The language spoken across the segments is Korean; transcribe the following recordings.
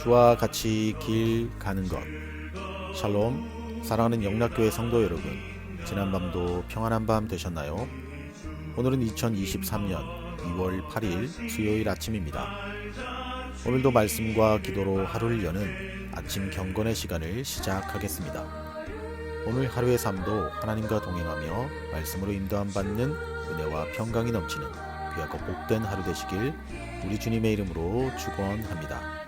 예수와 같이 길 가는 것. 샬롬, 사랑하는 영락교회 성도 여러분, 지난밤도 평안한 밤 되셨나요? 오늘은 2023년 2월 8일 수요일 아침입니다. 오늘도 말씀과 기도로 하루를 여는 아침 경건의 시간을 시작하겠습니다. 오늘 하루의 삶도 하나님과 동행하며 말씀으로 인도함 받는 은혜와 평강이 넘치는 귀하고 복된 하루 되시길 우리 주님의 이름으로 축원합니다.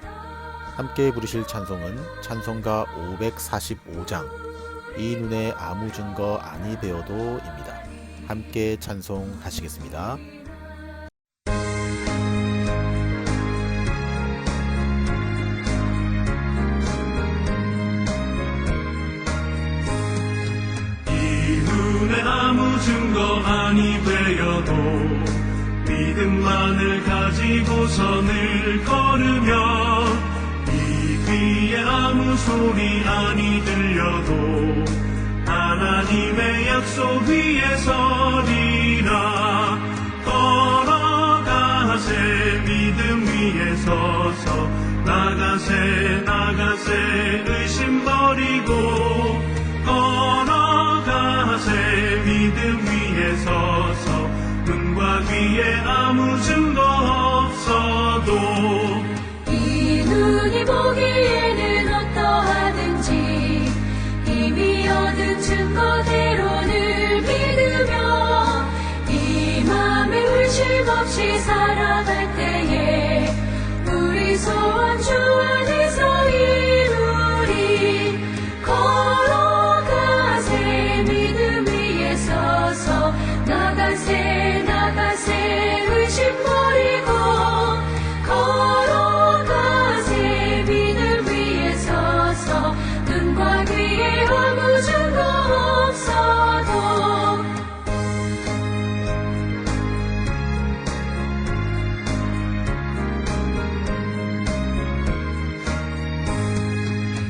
함께 부르실 찬송은 찬송가 545장 이 눈에 아무 증거 아니 배워도입니다. 함께 찬송하시겠습니다. 아무 증거 아니 되어도 믿음만을 가지고서 늘 걸으며 이 귀에 아무 소리 아니 들려도 하나님의 약속 위에 서리라. 걸어가세 믿음 위에 서서 나가세 의심 버리고 걸어가세 믿음 위에 서서 눈과 귀에 아무 증거 없어도 이 눈이 보기에는 어떠하든지 이미 얻은 증거대로 늘 믿으며 이 맘에 의심 없이 살아갈 때에 우리 소원 주 안에서 이루리. 걸어가세 믿음 위에 서서 나가세 의심 버리고 걸어가세 믿음 위에 서서 눈과 귀에 아무 증거 없어도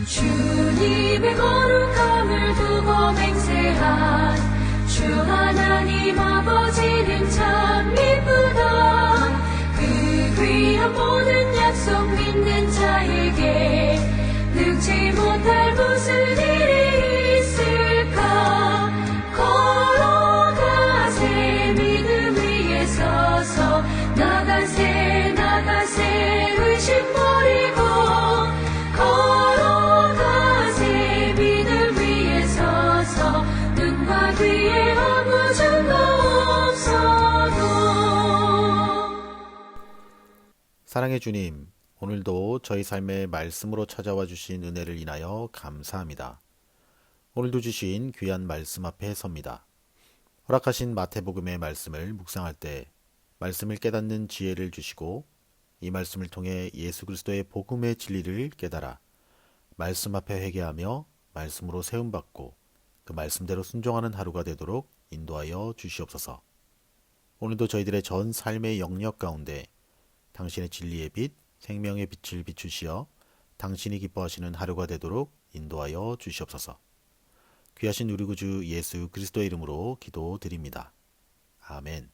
주님의 거룩함을 두고 맹세한 주 하나님 아버지는 참 이쁘다. 그 귀한 모든 약속 믿는 자에게 능치 못할 무슨 일이 있을까. 걸어가세 믿음 위에 서서 나가세 의심 버리고 걸어가세 믿음 위에 서서 눈과 귀에 아무 증거 없어도. 사랑의 주님, 오늘도 저희 삶의 말씀으로 찾아와 주신 은혜를 인하여 감사합니다. 오늘도 주신 귀한 말씀 앞에 섭니다. 허락하신 마태복음의 말씀을 묵상할 때 말씀을 깨닫는 지혜를 주시고 이 말씀을 통해 예수 그리스도의 복음의 진리를 깨달아 말씀 앞에 회개하며 말씀으로 세움받고 그 말씀대로 순종하는 하루가 되도록 인도하여 주시옵소서. 오늘도 저희들의 전 삶의 영역 가운데 당신의 진리의 빛, 생명의 빛을 비추시어 당신이 기뻐하시는 하루가 되도록 인도하여 주시옵소서. 귀하신 우리 구주 예수 그리스도의 이름으로 기도드립니다. 아멘.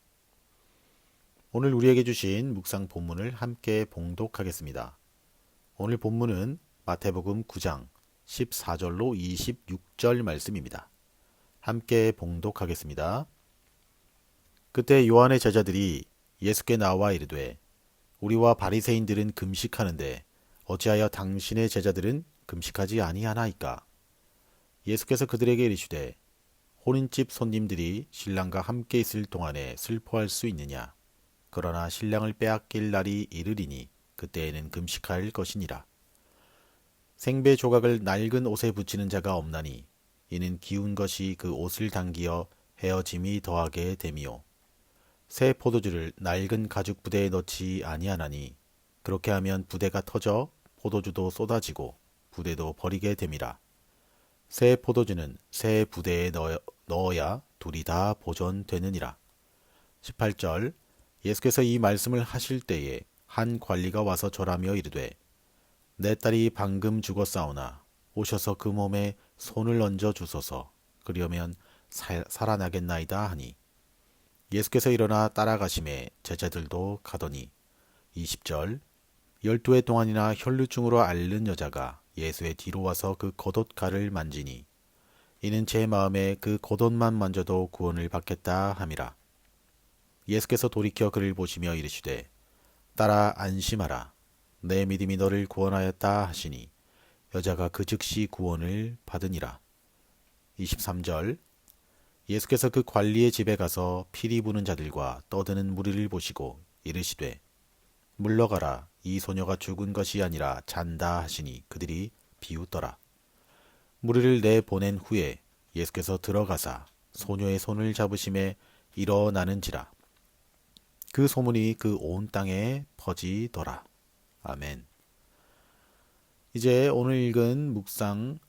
오늘 우리에게 주신 묵상 본문을 함께 봉독하겠습니다. 오늘 본문은 마태복음 9장 14절로 26절 말씀입니다. 함께 봉독하겠습니다. 그때 요한의 제자들이 예수께 나와 이르되 우리와 바리새인들은 금식하는데 어찌하여 당신의 제자들은 금식하지 아니하나이까? 예수께서 그들에게 이르시되 혼인집 손님들이 신랑과 함께 있을 동안에 슬퍼할 수 있느냐? 그러나 신랑을 빼앗길 날이 이르리니 그때에는 금식할 것이니라. 생배 조각을 낡은 옷에 붙이는 자가 없나니 이는 기운 것이 그 옷을 당기어 헤어짐이 더하게 됨이요. 새 포도주를 낡은 가죽 부대에 넣지 아니하나니 그렇게 하면 부대가 터져 포도주도 쏟아지고 부대도 버리게 됨이라. 새 포도주는 새 부대에 넣어야 둘이 다 보존되느니라. 18절 예수께서 이 말씀을 하실 때에 한 관리가 와서 절하며 이르되 내 딸이 방금 죽었사오나 오셔서 그 몸에 손을 얹어 주소서. 그리하면 살아나겠나이다 하니 예수께서 일어나 따라가심에 제자들도 가더니 20절 12회 동안이나 혈루증으로 앓는 여자가 예수의 뒤로 와서 그 겉옷가를 만지니 이는 제 마음에 그 겉옷만 만져도 구원을 받겠다 함이라. 예수께서 돌이켜 그를 보시며 이르시되 딸아 안심하라. 내 믿음이 너를 구원하였다 하시니 여자가 그 즉시 구원을 받으니라. 23절 예수께서 그 관리의 집에 가서 피리 부는 자들과 떠드는 무리를 보시고 이르시되 물러가라. 이 소녀가 죽은 것이 아니라 잔다 하시니 그들이 비웃더라. 무리를 내보낸 후에 예수께서 들어가사 소녀의 손을 잡으심에 일어나는지라. 그 소문이 그 온 땅에 퍼지더라. 아멘. 이제 오늘 읽은 묵상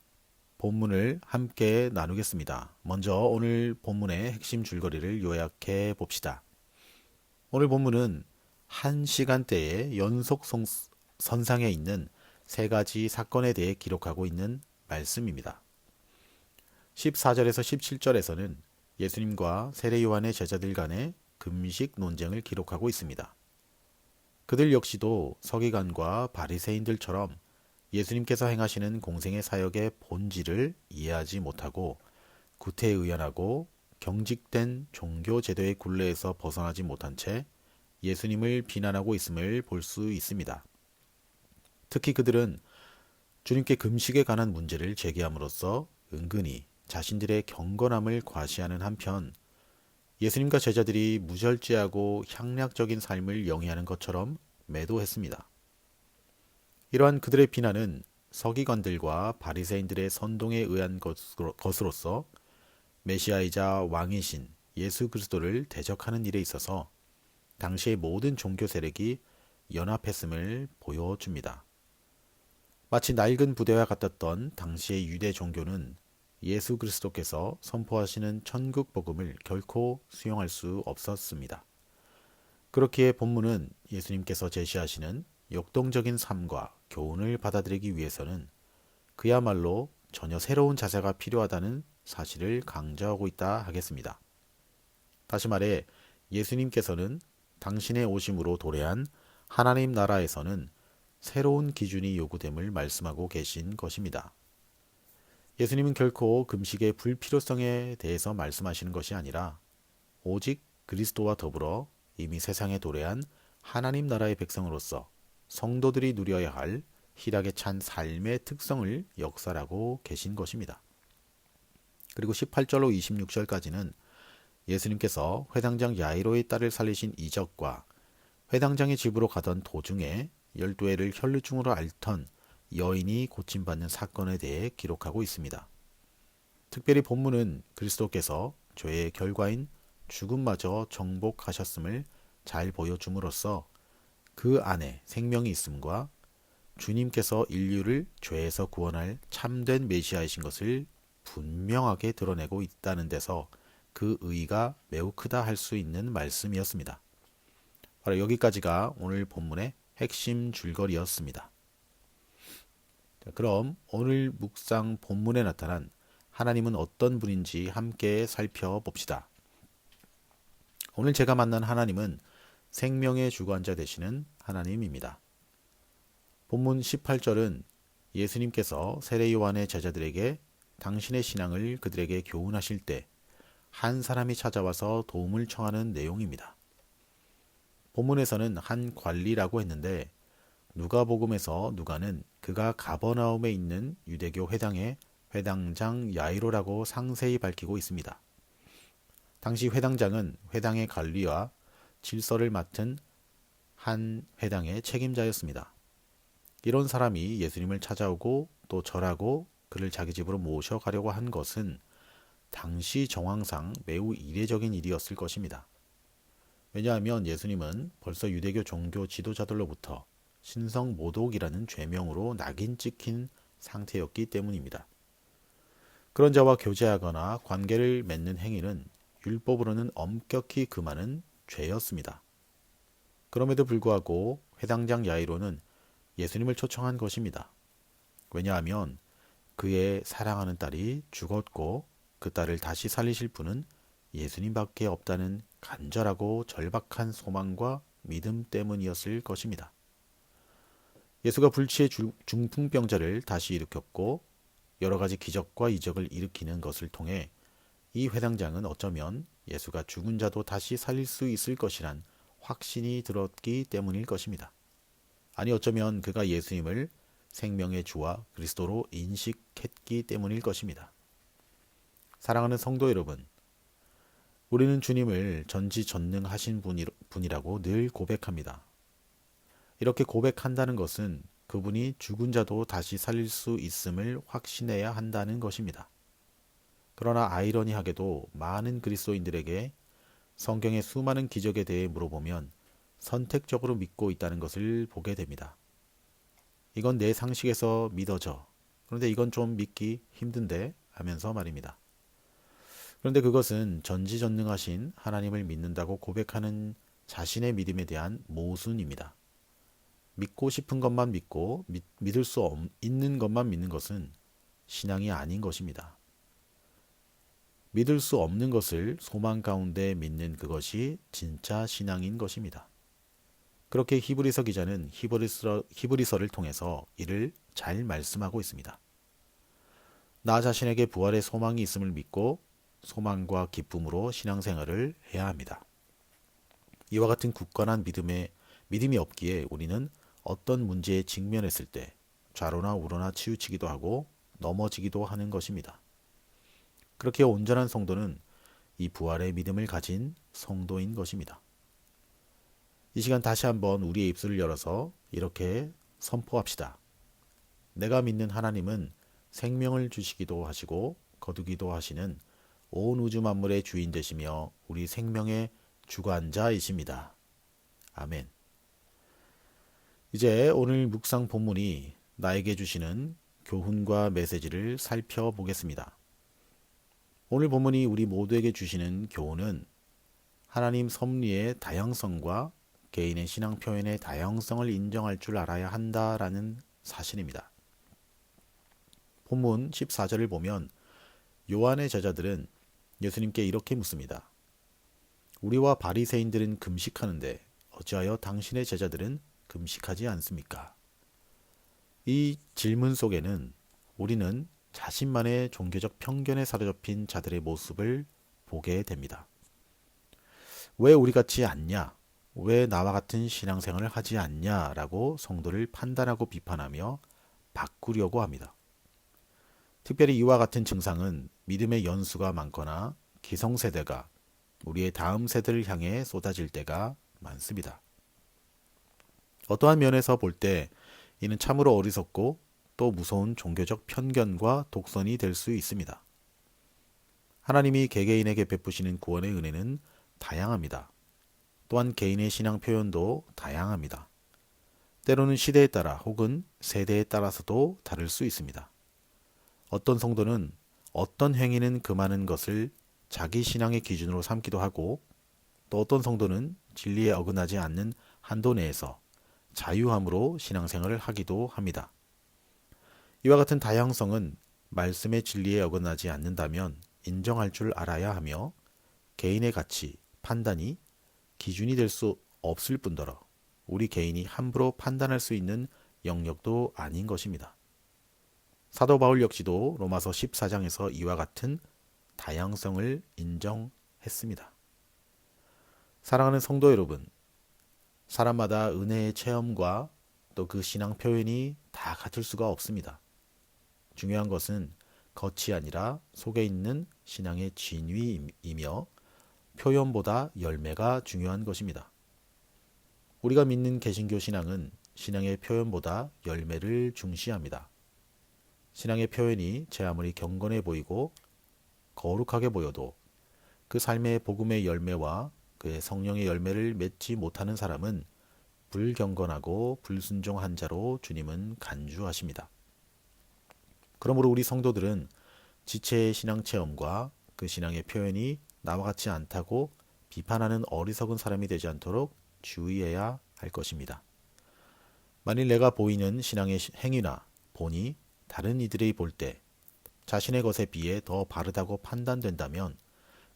본문을 함께 나누겠습니다. 먼저 오늘 본문의 핵심 줄거리를 요약해 봅시다. 오늘 본문은 한 시간대의 연속 선상에 있는 세 가지 사건에 대해 기록하고 있는 말씀입니다. 14절에서 17절에서는 예수님과 세례 요한의 제자들 간의 금식 논쟁을 기록하고 있습니다. 그들 역시도 서기관과 바리새인들처럼 예수님께서 행하시는 공생의 사역의 본질을 이해하지 못하고 구태의연하고 경직된 종교 제도의 굴레에서 벗어나지 못한 채 예수님을 비난하고 있음을 볼 수 있습니다. 특히 그들은 주님께 금식에 관한 문제를 제기함으로써 은근히 자신들의 경건함을 과시하는 한편 예수님과 제자들이 무절제하고 향락적인 삶을 영위하는 것처럼 매도했습니다. 이러한 그들의 비난은 서기관들과 바리새인들의 선동에 의한 것으로서 메시아이자 왕이신 예수 그리스도를 대적하는 일에 있어서 당시의 모든 종교 세력이 연합했음을 보여줍니다. 마치 낡은 부대와 같았던 당시의 유대 종교는 예수 그리스도께서 선포하시는 천국 복음을 결코 수용할 수 없었습니다. 그렇기에 본문은 예수님께서 제시하시는 역동적인 삶과 교훈을 받아들이기 위해서는 그야말로 전혀 새로운 자세가 필요하다는 사실을 강조하고 있다 하겠습니다. 다시 말해 예수님께서는 당신의 오심으로 도래한 하나님 나라에서는 새로운 기준이 요구됨을 말씀하고 계신 것입니다. 예수님은 결코 금식의 불필요성에 대해서 말씀하시는 것이 아니라 오직 그리스도와 더불어 이미 세상에 도래한 하나님 나라의 백성으로서 성도들이 누려야 할 희락에 찬 삶의 특성을 역설하고 계신 것입니다. 그리고 18절로 26절까지는 예수님께서 회당장 야이로의 딸을 살리신 이적과 회당장의 집으로 가던 도중에 12회를 혈루증으로 앓던 여인이 고침받는 사건에 대해 기록하고 있습니다. 특별히 본문은 그리스도께서 죄의 결과인 죽음마저 정복하셨음을 잘 보여줌으로써 그 안에 생명이 있음과 주님께서 인류를 죄에서 구원할 참된 메시아이신 것을 분명하게 드러내고 있다는 데서 그 의의가 매우 크다 할 수 있는 말씀이었습니다. 바로 여기까지가 오늘 본문의 핵심 줄거리였습니다. 그럼 오늘 묵상 본문에 나타난 하나님은 어떤 분인지 함께 살펴봅시다. 오늘 제가 만난 하나님은 생명의 주관자 되시는 하나님입니다. 본문 18절은 예수님께서 세례 요한의 제자들에게 당신의 신앙을 그들에게 교훈하실 때 한 사람이 찾아와서 도움을 청하는 내용입니다. 본문에서는 한 관리라고 했는데 누가복음에서 누가는 그가 가버나움에 있는 유대교 회당의 회당장 야이로라고 상세히 밝히고 있습니다. 당시 회당장은 회당의 관리와 질서를 맡은 한 회당의 책임자였습니다. 이런 사람이 예수님을 찾아오고 또 절하고 그를 자기 집으로 모셔가려고 한 것은 당시 정황상 매우 이례적인 일이었을 것입니다. 왜냐하면 예수님은 벌써 유대교 종교 지도자들로부터 신성 모독이라는 죄명으로 낙인 찍힌 상태였기 때문입니다. 그런 자와 교제하거나 관계를 맺는 행위는 율법으로는 엄격히 금하는 죄였습니다. 그럼에도 불구하고 회당장 야이로는 예수님을 초청한 것입니다. 왜냐하면 그의 사랑하는 딸이 죽었고 그 딸을 다시 살리실 분은 예수님밖에 없다는 간절하고 절박한 소망과 믿음 때문이었을 것입니다. 예수가 불치의 중풍병자를 다시 일으켰고 여러 가지 기적과 이적을 일으키는 것을 통해 이 회당장은 어쩌면 예수가 죽은 자도 다시 살릴 수 있을 것이란 확신이 들었기 때문일 것입니다. 아니 어쩌면 그가 예수님을 생명의 주와 그리스도로 인식했기 때문일 것입니다. 사랑하는 성도 여러분, 우리는 주님을 전지전능하신 분이라고 늘 고백합니다. 이렇게 고백한다는 것은 그분이 죽은 자도 다시 살릴 수 있음을 확신해야 한다는 것입니다. 그러나 아이러니하게도 많은 그리스도인들에게 성경의 수많은 기적에 대해 물어보면 선택적으로 믿고 있다는 것을 보게 됩니다. 이건 내 상식에서 믿어져. 그런데 이건 좀 믿기 힘든데 하면서 말입니다. 그런데 그것은 전지전능하신 하나님을 믿는다고 고백하는 자신의 믿음에 대한 모순입니다. 믿고 싶은 것만 믿고 믿을 수 있는 것만 믿는 것은 신앙이 아닌 것입니다. 믿을 수 없는 것을 소망 가운데 믿는 그것이 진짜 신앙인 것입니다. 그렇게 히브리서 기자는 히브리서를 통해서 이를 잘 말씀하고 있습니다. 나 자신에게 부활의 소망이 있음을 믿고 소망과 기쁨으로 신앙생활을 해야 합니다. 이와 같은 굳건한 믿음이 없기에 우리는 어떤 문제에 직면했을 때 좌로나 우로나 치우치기도 하고 넘어지기도 하는 것입니다. 그렇게 온전한 성도는 이 부활의 믿음을 가진 성도인 것입니다. 이 시간 다시 한번 우리의 입술을 열어서 이렇게 선포합시다. 내가 믿는 하나님은 생명을 주시기도 하시고 거두기도 하시는 온 우주 만물의 주인 되시며 우리 생명의 주관자이십니다. 아멘. 이제 오늘 묵상 본문이 나에게 주시는 교훈과 메시지를 살펴보겠습니다. 오늘 본문이 우리 모두에게 주시는 교훈은 하나님 섭리의 다양성과 개인의 신앙 표현의 다양성을 인정할 줄 알아야 한다라는 사실입니다. 본문 14절을 보면 요한의 제자들은 예수님께 이렇게 묻습니다. 우리와 바리새인들은 금식하는데 어찌하여 당신의 제자들은 금식하지 않습니까? 이 질문 속에는 우리는 자신만의 종교적 편견에 사로잡힌 자들의 모습을 보게 됩니다. 왜 우리 같지 않냐? 왜 나와 같은 신앙생활을 하지 않냐라고 성도를 판단하고 비판하며 바꾸려고 합니다. 특별히 이와 같은 증상은 믿음의 연수가 많거나 기성세대가 우리의 다음 세대를 향해 쏟아질 때가 많습니다. 어떠한 면에서 볼 때 이는 참으로 어리석고 또 무서운 종교적 편견과 독선이 될 수 있습니다. 하나님이 개개인에게 베푸시는 구원의 은혜는 다양합니다. 또한 개인의 신앙 표현도 다양합니다. 때로는 시대에 따라 혹은 세대에 따라서도 다를 수 있습니다. 어떤 성도는 어떤 행위는 금하는 것을 자기 신앙의 기준으로 삼기도 하고 또 어떤 성도는 진리에 어긋나지 않는 한도 내에서 자유함으로 신앙생활을 하기도 합니다. 이와 같은 다양성은 말씀의 진리에 어긋나지 않는다면 인정할 줄 알아야 하며 개인의 가치, 판단이 기준이 될 수 없을 뿐더러 우리 개인이 함부로 판단할 수 있는 영역도 아닌 것입니다. 사도 바울 역시도 로마서 14장에서 이와 같은 다양성을 인정했습니다. 사랑하는 성도 여러분, 사람마다 은혜의 체험과 또 그 신앙 표현이 다 같을 수가 없습니다. 중요한 것은 겉이 아니라 속에 있는 신앙의 진위이며 표현보다 열매가 중요한 것입니다. 우리가 믿는 개신교 신앙은 신앙의 표현보다 열매를 중시합니다. 신앙의 표현이 제 아무리 경건해 보이고 거룩하게 보여도 그 삶의 복음의 열매와 그의 성령의 열매를 맺지 못하는 사람은 불경건하고 불순종한 자로 주님은 간주하십니다. 그러므로 우리 성도들은 지체의 신앙 체험과 그 신앙의 표현이 나와 같지 않다고 비판하는 어리석은 사람이 되지 않도록 주의해야 할 것입니다. 만일 내가 보이는 신앙의 행위나 본이 다른 이들이 볼 때 자신의 것에 비해 더 바르다고 판단된다면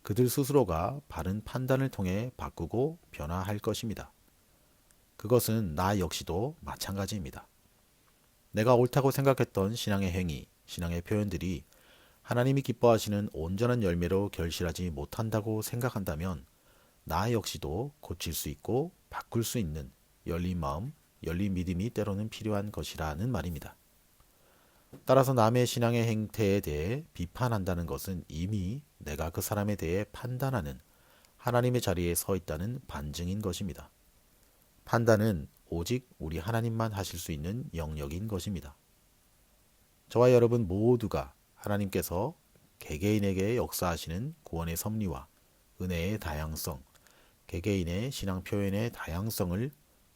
그들 스스로가 바른 판단을 통해 바꾸고 변화할 것입니다. 그것은 나 역시도 마찬가지입니다. 내가 옳다고 생각했던 신앙의 행위, 신앙의 표현들이 하나님이 기뻐하시는 온전한 열매로 결실하지 못한다고 생각한다면 나 역시도 고칠 수 있고 바꿀 수 있는 열린 마음, 열린 믿음이 때로는 필요한 것이라는 말입니다. 따라서 남의 신앙의 행태에 대해 비판한다는 것은 이미 내가 그 사람에 대해 판단하는 하나님의 자리에 서 있다는 반증인 것입니다. 판단은 오직 우리 하나님만 하실 수 있는 영역인 것입니다. 저와 여러분 모두가 하나님께서 개개인에게 역사하시는 구원의 섭리와 은혜의 다양성, 개개인의 신앙 표현의 다양성을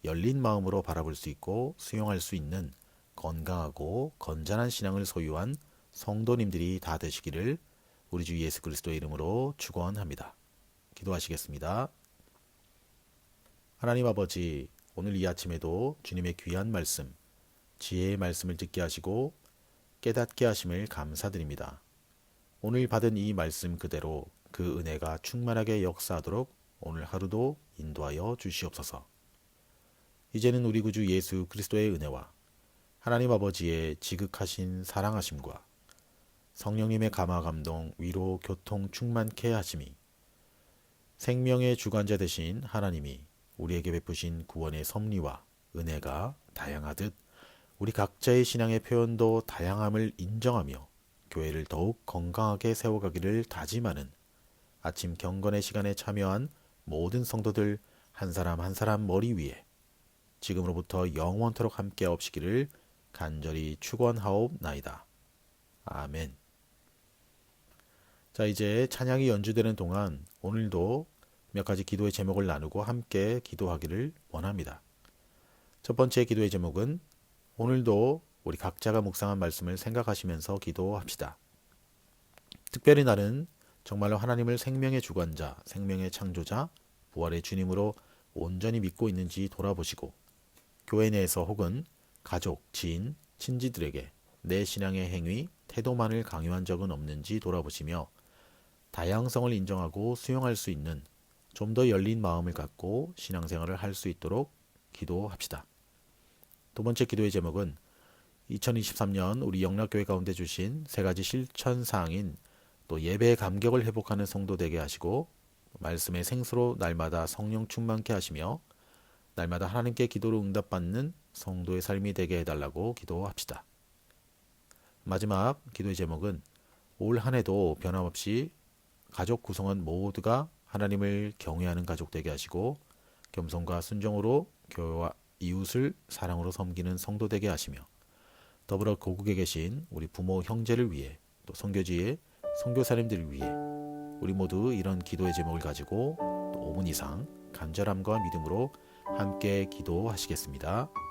열린 마음으로 바라볼 수 있고 수용할 수 있는 건강하고 건전한 신앙을 소유한 성도님들이 다 되시기를 우리 주 예수 그리스도의 이름으로 축원합니다. 기도하시겠습니다. 하나님 아버지, 오늘 이 아침에도 주님의 귀한 말씀, 지혜의 말씀을 듣게 하시고 깨닫게 하심을 감사드립니다. 오늘 받은 이 말씀 그대로 그 은혜가 충만하게 역사하도록 오늘 하루도 인도하여 주시옵소서. 이제는 우리 구주 예수 그리스도의 은혜와 하나님 아버지의 지극하신 사랑하심과 성령님의 감화 감동 위로 교통 충만케 하심이 생명의 주관자 되신 하나님이 우리에게 베푸신 구원의 섭리와 은혜가 다양하듯 우리 각자의 신앙의 표현도 다양함을 인정하며 교회를 더욱 건강하게 세워가기를 다짐하는 아침 경건의 시간에 참여한 모든 성도들 한 사람 한 사람 머리 위에 지금으로부터 영원토록 함께 없시기를 간절히 축원하옵나이다. 아멘. 자, 이제 찬양이 연주되는 동안 오늘도 몇 가지 기도의 제목을 나누고 함께 기도하기를 원합니다. 첫 번째 기도의 제목은 오늘도 우리 각자가 묵상한 말씀을 생각하시면서 기도합시다. 특별히 나는 정말로 하나님을 생명의 주관자, 생명의 창조자, 부활의 주님으로 온전히 믿고 있는지 돌아보시고 교회 내에서 혹은 가족, 지인, 친지들에게 내 신앙의 행위, 태도만을 강요한 적은 없는지 돌아보시며 다양성을 인정하고 수용할 수 있는 좀 더 열린 마음을 갖고 신앙생활을 할 수 있도록 기도합시다. 두 번째 기도의 제목은 2023년 우리 영락교회 가운데 주신 세 가지 실천사항인 또 예배의 감격을 회복하는 성도 되게 하시고 말씀의 생수로 날마다 성령 충만케 하시며 날마다 하나님께 기도로 응답받는 성도의 삶이 되게 해달라고 기도합시다. 마지막 기도의 제목은 올 한 해도 변함없이 가족 구성원 모두가 하나님을 경외하는 가족 되게 하시고 겸손과 순종으로 교회와 이웃을 사랑으로 섬기는 성도 되게 하시며 더불어 고국에 계신 우리 부모 형제를 위해 또 선교지의 선교사님들을 위해 우리 모두 이런 기도의 제목을 가지고 또 5분 이상 간절함과 믿음으로 함께 기도하시겠습니다.